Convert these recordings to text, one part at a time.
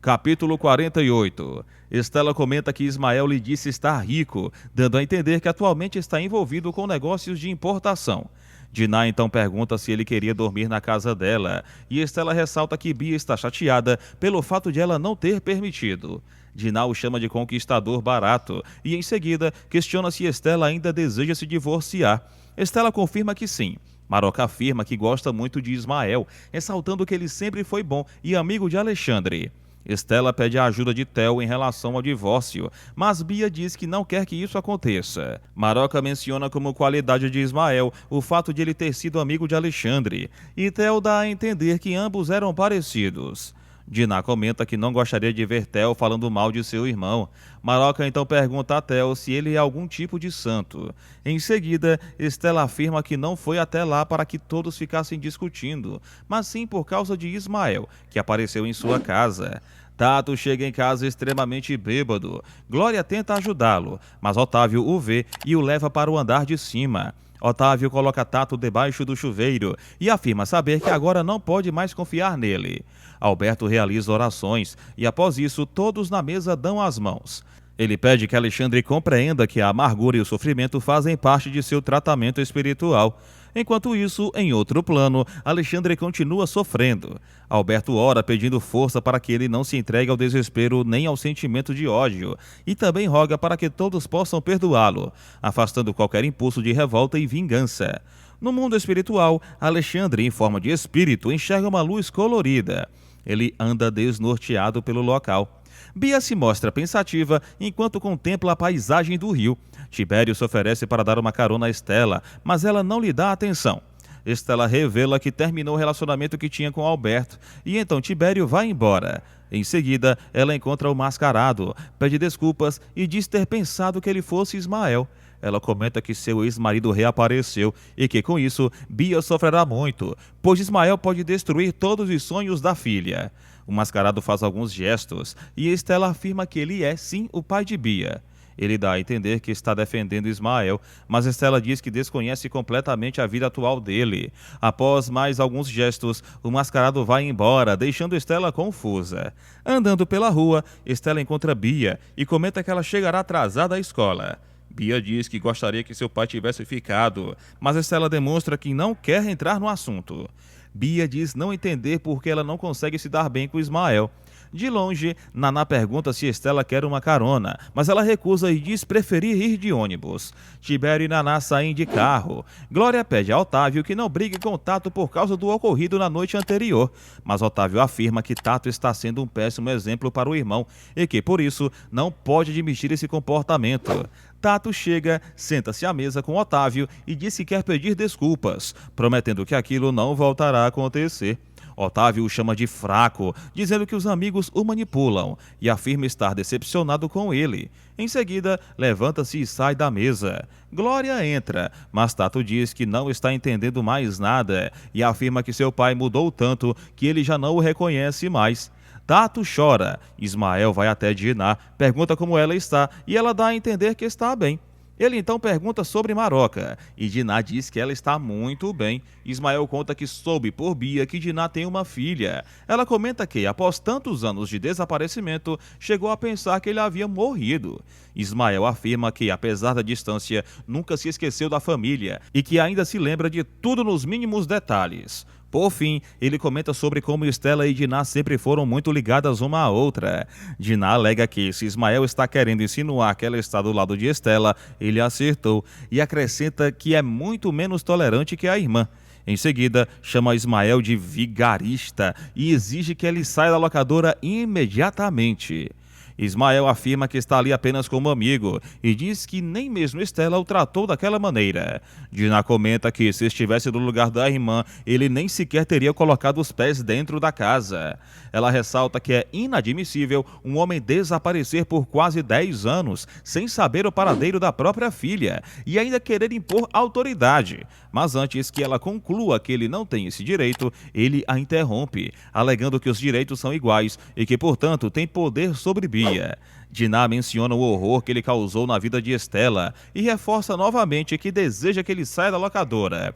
Capítulo 48. Estela comenta que Ismael lhe disse estar rico, dando a entender que atualmente está envolvido com negócios de importação. Diná então pergunta se ele queria dormir na casa dela, e Estela ressalta que Bia está chateada pelo fato de ela não ter permitido. Diná o chama de conquistador barato, e em seguida questiona se Estela ainda deseja se divorciar. Estela confirma que sim. Maroca afirma que gosta muito de Ismael, ressaltando que ele sempre foi bom e amigo de Alexandre. Estela pede a ajuda de Theo em relação ao divórcio, mas Bia diz que não quer que isso aconteça. Maroca menciona como qualidade de Ismael o fato de ele ter sido amigo de Alexandre, e Theo dá a entender que ambos eram parecidos. Diná comenta que não gostaria de ver Theo falando mal de seu irmão. Maroca então pergunta a Theo se ele é algum tipo de santo. Em seguida, Estela afirma que não foi até lá para que todos ficassem discutindo, mas sim por causa de Ismael, que apareceu em sua casa. Tato chega em casa extremamente bêbado. Glória tenta ajudá-lo, mas Otávio o vê e o leva para o andar de cima. Otávio coloca Tato debaixo do chuveiro e afirma saber que agora não pode mais confiar nele. Alberto realiza orações e, após isso, todos na mesa dão as mãos. Ele pede que Alexandre compreenda que a amargura e o sofrimento fazem parte de seu tratamento espiritual. Enquanto isso, em outro plano, Alexandre continua sofrendo. Alberto ora pedindo força para que ele não se entregue ao desespero nem ao sentimento de ódio, e também roga para que todos possam perdoá-lo, afastando qualquer impulso de revolta e vingança. No mundo espiritual, Alexandre, em forma de espírito, enxerga uma luz colorida. Ele anda desnorteado pelo local. Bia se mostra pensativa enquanto contempla a paisagem do rio. Tibério se oferece para dar uma carona a Estela, mas ela não lhe dá atenção. Estela revela que terminou o relacionamento que tinha com Alberto, e então Tibério vai embora. Em seguida, ela encontra o mascarado, pede desculpas e diz ter pensado que ele fosse Ismael. Ela comenta que seu ex-marido reapareceu e que, com isso, Bia sofrerá muito, pois Ismael pode destruir todos os sonhos da filha. O mascarado faz alguns gestos e Estela afirma que ele é, sim, o pai de Bia. Ele dá a entender que está defendendo Ismael, mas Estela diz que desconhece completamente a vida atual dele. Após mais alguns gestos, o mascarado vai embora, deixando Estela confusa. Andando pela rua, Estela encontra Bia e comenta que ela chegará atrasada à escola. Bia diz que gostaria que seu pai tivesse ficado, mas Estela demonstra que não quer entrar no assunto. Bia diz não entender por que ela não consegue se dar bem com Ismael. De longe, Naná pergunta se Estela quer uma carona, mas ela recusa e diz preferir ir de ônibus. Tibério e Naná saem de carro. Glória pede a Otávio que não brigue com Tato por causa do ocorrido na noite anterior, mas Otávio afirma que Tato está sendo um péssimo exemplo para o irmão e que, por isso, não pode admitir esse comportamento. Tato chega, senta-se à mesa com Otávio e diz que quer pedir desculpas, prometendo que aquilo não voltará a acontecer. Otávio o chama de fraco, dizendo que os amigos o manipulam e afirma estar decepcionado com ele. Em seguida, levanta-se e sai da mesa. Glória entra, mas Tato diz que não está entendendo mais nada e afirma que seu pai mudou tanto que ele já não o reconhece mais. Tato chora. Ismael vai até Diná, pergunta como ela está e ela dá a entender que está bem. Ele então pergunta sobre Maroca, e Diná diz que ela está muito bem. Ismael conta que soube por Bia que Diná tem uma filha. Ela comenta que, após tantos anos de desaparecimento, chegou a pensar que ele havia morrido. Ismael afirma que, apesar da distância, nunca se esqueceu da família e que ainda se lembra de tudo nos mínimos detalhes. Por fim, ele comenta sobre como Estela e Diná sempre foram muito ligadas uma à outra. Diná alega que, se Ismael está querendo insinuar que ela está do lado de Estela, ele acertou, e acrescenta que é muito menos tolerante que a irmã. Em seguida, chama Ismael de vigarista e exige que ele saia da locadora imediatamente. Ismael afirma que está ali apenas como amigo e diz que nem mesmo Estela o tratou daquela maneira. Diná comenta que, se estivesse no lugar da irmã, ele nem sequer teria colocado os pés dentro da casa. Ela ressalta que é inadmissível um homem desaparecer por quase 10 anos sem saber o paradeiro da própria filha e ainda querer impor autoridade. Mas antes que ela conclua que ele não tem esse direito, ele a interrompe, alegando que os direitos são iguais e que, portanto, tem poder sobre Bia. Diná menciona o horror que ele causou na vida de Estela e reforça novamente que deseja que ele saia da locadora.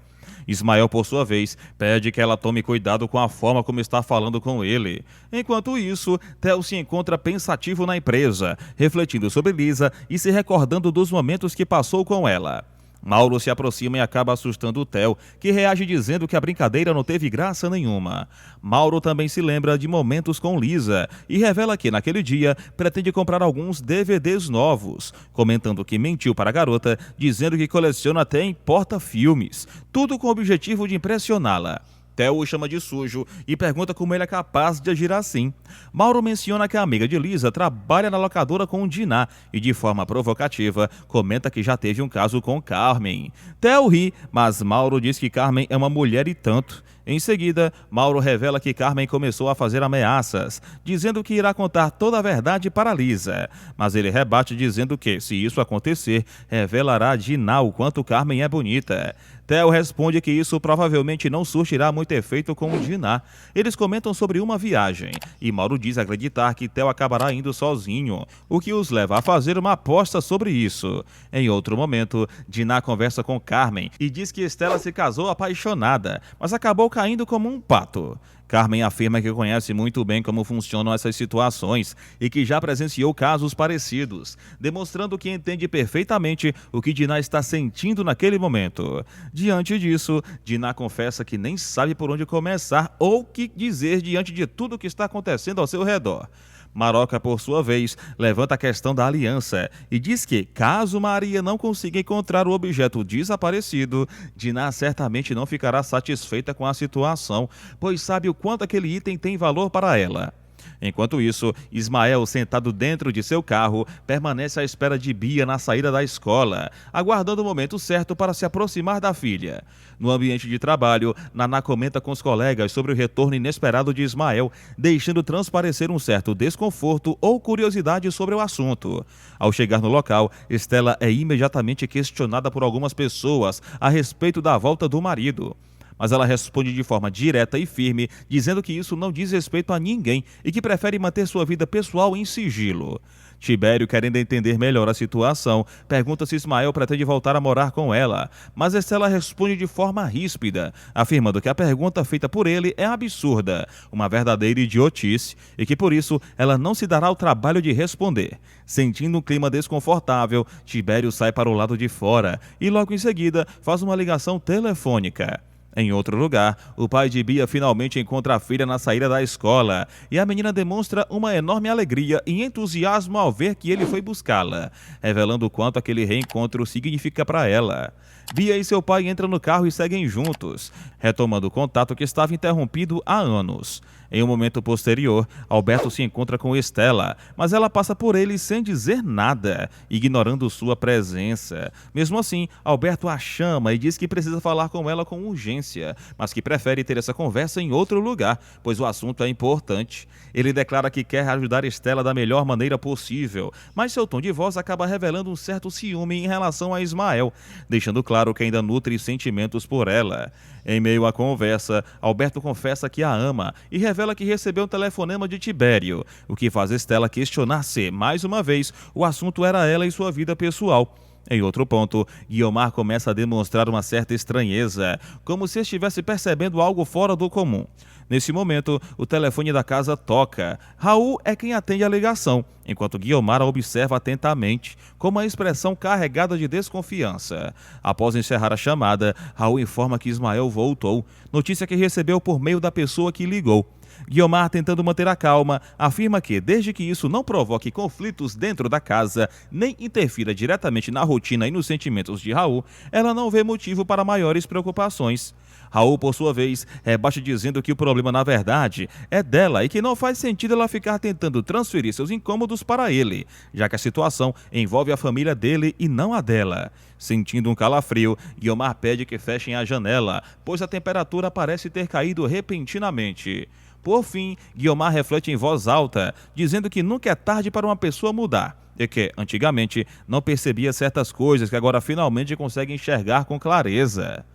Ismael, por sua vez, pede que ela tome cuidado com a forma como está falando com ele. Enquanto isso, Theo se encontra pensativo na empresa, refletindo sobre Lisa e se recordando dos momentos que passou com ela. Mauro se aproxima e acaba assustando o Theo, que reage dizendo que a brincadeira não teve graça nenhuma. Mauro também se lembra de momentos com Lisa e revela que, naquele dia, pretende comprar alguns DVDs novos, comentando que mentiu para a garota, dizendo que coleciona até em porta-filmes, tudo com o objetivo de impressioná-la. Theo o chama de sujo e pergunta como ele é capaz de agir assim. Mauro menciona que a amiga de Lisa trabalha na locadora com o Diná e, de forma provocativa, comenta que já teve um caso com Carmen. Theo ri, mas Mauro diz que Carmen é uma mulher e tanto. Em seguida, Mauro revela que Carmen começou a fazer ameaças, dizendo que irá contar toda a verdade para Lisa. Mas ele rebate dizendo que, se isso acontecer, revelará a Diná o quanto Carmen é bonita. Theo responde que isso provavelmente não surtirá muito efeito com o Diná. Eles comentam sobre uma viagem, e Mauro diz acreditar que Theo acabará indo sozinho, o que os leva a fazer uma aposta sobre isso. Em outro momento, Diná conversa com Carmen e diz que Estela se casou apaixonada, mas acabou caindo como um pato. Carmen afirma que conhece muito bem como funcionam essas situações e que já presenciou casos parecidos, demonstrando que entende perfeitamente o que Diná está sentindo naquele momento. Diante disso, Diná confessa que nem sabe por onde começar ou o que dizer diante de tudo o que está acontecendo ao seu redor. Maroca, por sua vez, levanta a questão da aliança e diz que, caso Maria não consiga encontrar o objeto desaparecido, Diná certamente não ficará satisfeita com a situação, pois sabe o quanto aquele item tem valor para ela. Enquanto isso, Ismael, sentado dentro de seu carro, permanece à espera de Bia na saída da escola, aguardando o momento certo para se aproximar da filha. No ambiente de trabalho, Naná comenta com os colegas sobre o retorno inesperado de Ismael, deixando transparecer um certo desconforto ou curiosidade sobre o assunto. Ao chegar no local, Estela é imediatamente questionada por algumas pessoas a respeito da volta do marido. Mas ela responde de forma direta e firme, dizendo que isso não diz respeito a ninguém e que prefere manter sua vida pessoal em sigilo. Tibério, querendo entender melhor a situação, pergunta se Ismael pretende voltar a morar com ela, mas Estela responde de forma ríspida, afirmando que a pergunta feita por ele é absurda, uma verdadeira idiotice, e que por isso ela não se dará o trabalho de responder. Sentindo um clima desconfortável, Tibério sai para o lado de fora e logo em seguida faz uma ligação telefônica. Em outro lugar, o pai de Bia finalmente encontra a filha na saída da escola e a menina demonstra uma enorme alegria e entusiasmo ao ver que ele foi buscá-la, revelando o quanto aquele reencontro significa para ela. Bia e seu pai entram no carro e seguem juntos, retomando o contato que estava interrompido há anos. Em um momento posterior, Alberto se encontra com Estela, mas ela passa por ele sem dizer nada, ignorando sua presença. Mesmo assim, Alberto a chama e diz que precisa falar com ela com urgência, mas que prefere ter essa conversa em outro lugar, pois o assunto é importante. Ele declara que quer ajudar Estela da melhor maneira possível, mas seu tom de voz acaba revelando um certo ciúme em relação a Ismael, deixando claro que ainda nutre sentimentos por ela. Em meio à conversa, Alberto confessa que a ama e revela que recebeu um telefonema de Tibério, o que faz Estela questionar se, mais uma vez, o assunto era ela e sua vida pessoal. Em outro ponto, Guiomar começa a demonstrar uma certa estranheza, como se estivesse percebendo algo fora do comum. Nesse momento, o telefone da casa toca. Raul é quem atende a ligação, enquanto Guiomar a observa atentamente, com uma expressão carregada de desconfiança. Após encerrar a chamada, Raul informa que Ismael voltou, notícia que recebeu por meio da pessoa que ligou. Guiomar, tentando manter a calma, afirma que, desde que isso não provoque conflitos dentro da casa, nem interfira diretamente na rotina e nos sentimentos de Raul, ela não vê motivo para maiores preocupações. Raul, por sua vez, rebate dizendo que o problema, na verdade, é dela e que não faz sentido ela ficar tentando transferir seus incômodos para ele, já que a situação envolve a família dele e não a dela. Sentindo um calafrio, Guiomar pede que fechem a janela, pois a temperatura parece ter caído repentinamente. Por fim, Guiomar reflete em voz alta, dizendo que nunca é tarde para uma pessoa mudar, e que, antigamente, não percebia certas coisas que agora finalmente consegue enxergar com clareza.